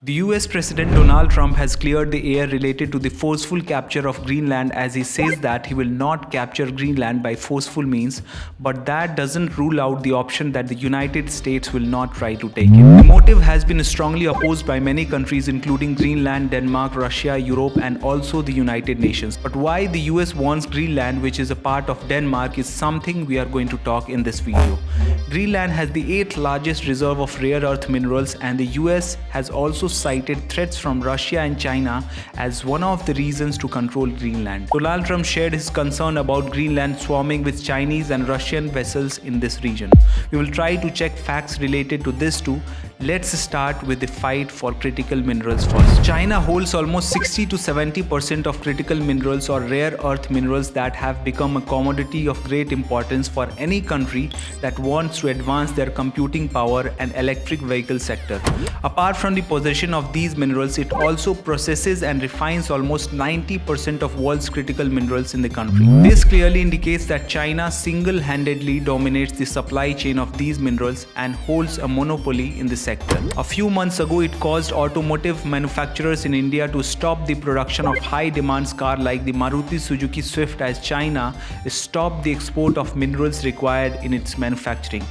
The US President Donald Trump has cleared the air related to the forceful capture of Greenland, as he says that he will not capture Greenland by forceful means, but that doesn't rule out the option that the United States will not try to take it. The motive has been strongly opposed by many countries including Greenland, Denmark, Russia, Europe and also the United Nations. But why the US wants Greenland, which is a part of Denmark, is something we are going to talk in this video. Greenland has the 8th largest reserve of rare earth minerals, and the US has also cited threats from Russia and China as one of the reasons to control Greenland. Donald Trump shared his concern about Greenland swarming with Chinese and Russian vessels in this region. We will try to check facts related to this too. Let's start with the fight for critical minerals first. China holds almost 60 to 70% of critical minerals or rare earth minerals that have become a commodity of great importance for any country that wants to advance their computing power and electric vehicle sector. Apart from the possession of these minerals, it also processes and refines almost 90% of world's critical minerals in the country. This clearly indicates that China single-handedly dominates the supply chain of these minerals and holds a monopoly in the sector. A few months ago, it caused automotive manufacturers in India to stop the production of high-demand cars like the Maruti Suzuki Swift, as China stopped the export of minerals required in its manufacturing.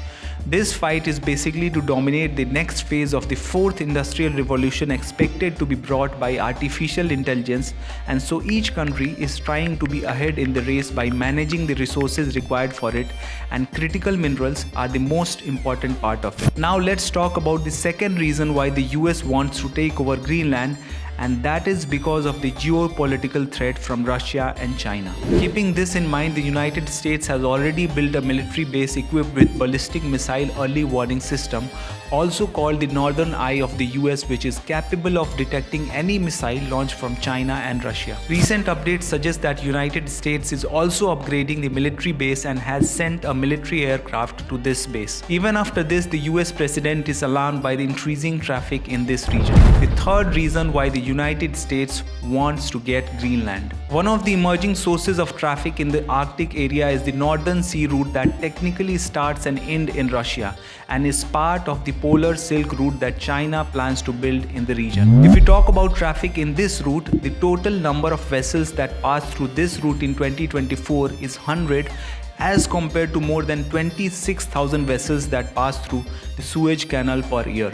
This fight is basically to dominate the next phase of the fourth industrial revolution expected to be brought by artificial intelligence, and so each country is trying to be ahead in the race by managing the resources required for it, and critical minerals are the most important part of it. Now let's talk about the second reason why the US wants to take over Greenland, and that is because of the geopolitical threat from Russia and China. Keeping this in mind, the United States has already built a military base equipped with ballistic missile early warning system, also called the Northern Eye of the US, which is capable of detecting any missile launched from China and Russia. Recent updates suggest that United States is also upgrading the military base and has sent a military aircraft to this base. Even after this, the US president is alarmed by the increasing traffic in this region. The third reason why the United States wants to get Greenland. One of the emerging sources of traffic in the Arctic area is the Northern Sea route that technically starts and ends in Russia and is part of the polar Silk route that China plans to build in the region. If we talk about traffic in this route, the total number of vessels that pass through this route in 2024 is 100, as compared to more than 26,000 vessels that pass through the Suez Canal per year.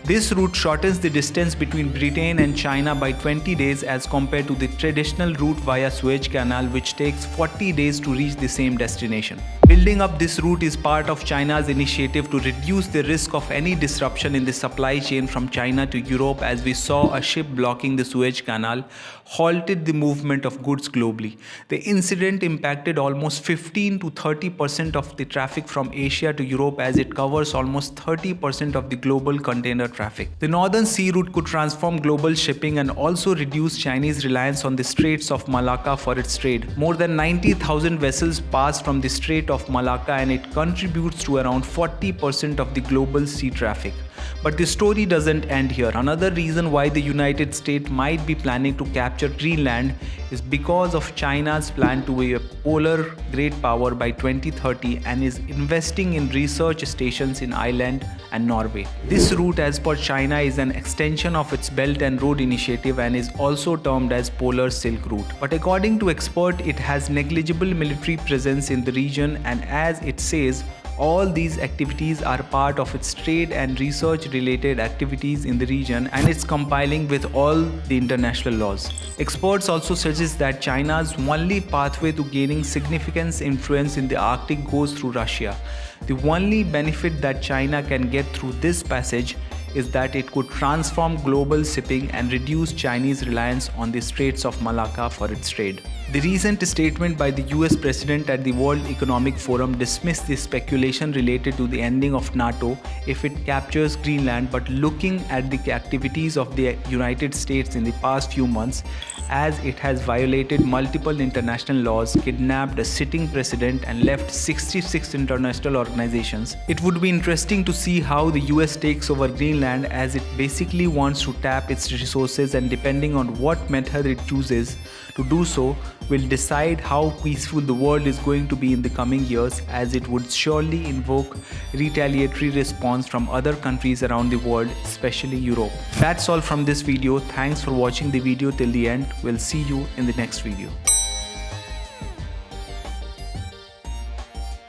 This route shortens the distance between Britain and China by 20 days as compared to the traditional route via Suez Canal, which takes 40 days to reach the same destination. Building up this route is part of China's initiative to reduce the risk of any disruption in the supply chain from China to Europe, as we saw a ship blocking the Suez Canal halted the movement of goods globally. The incident impacted almost 15 to 30% of the traffic from Asia to Europe, as it covers almost 30% of the global container traffic. The Northern Sea route could transform global shipping and also reduce Chinese reliance on the Straits of Malacca for its trade. More than 90,000 vessels pass from the Strait of Malacca, and it contributes to around 40% of the global sea traffic. But the story doesn't end here. Another reason why the United States might be planning to capture Greenland is because of China's plan to be a polar great power by 2030 and is investing in research stations in Ireland and Norway. This route, as per China, is an extension of its Belt and Road Initiative and is also termed as Polar Silk Route. But according to experts, it has negligible military presence in the region, and as it says, all these activities are part of its trade and research related activities in the region, and it's compiling with all the international laws. Experts also suggest that China's only pathway to gaining significant influence in the Arctic goes through Russia. The only benefit that China can get through this passage is that it could transform global shipping and reduce Chinese reliance on the Straits of Malacca for its trade. The recent statement by the US President at the World Economic Forum dismissed the speculation related to the ending of NATO if it captures Greenland, but looking at the activities of the United States in the past few months, as it has violated multiple international laws, kidnapped a sitting president and left 66 international organizations, it would be interesting to see how the US takes over Greenland Greenland, as it basically wants to tap its resources, and depending on what method it chooses to do so will decide how peaceful the world is going to be in the coming years, as it would surely invoke retaliatory response from other countries around the world, especially Europe. That's all from this video. Thanks for watching the video till the end. We'll see you in the next video.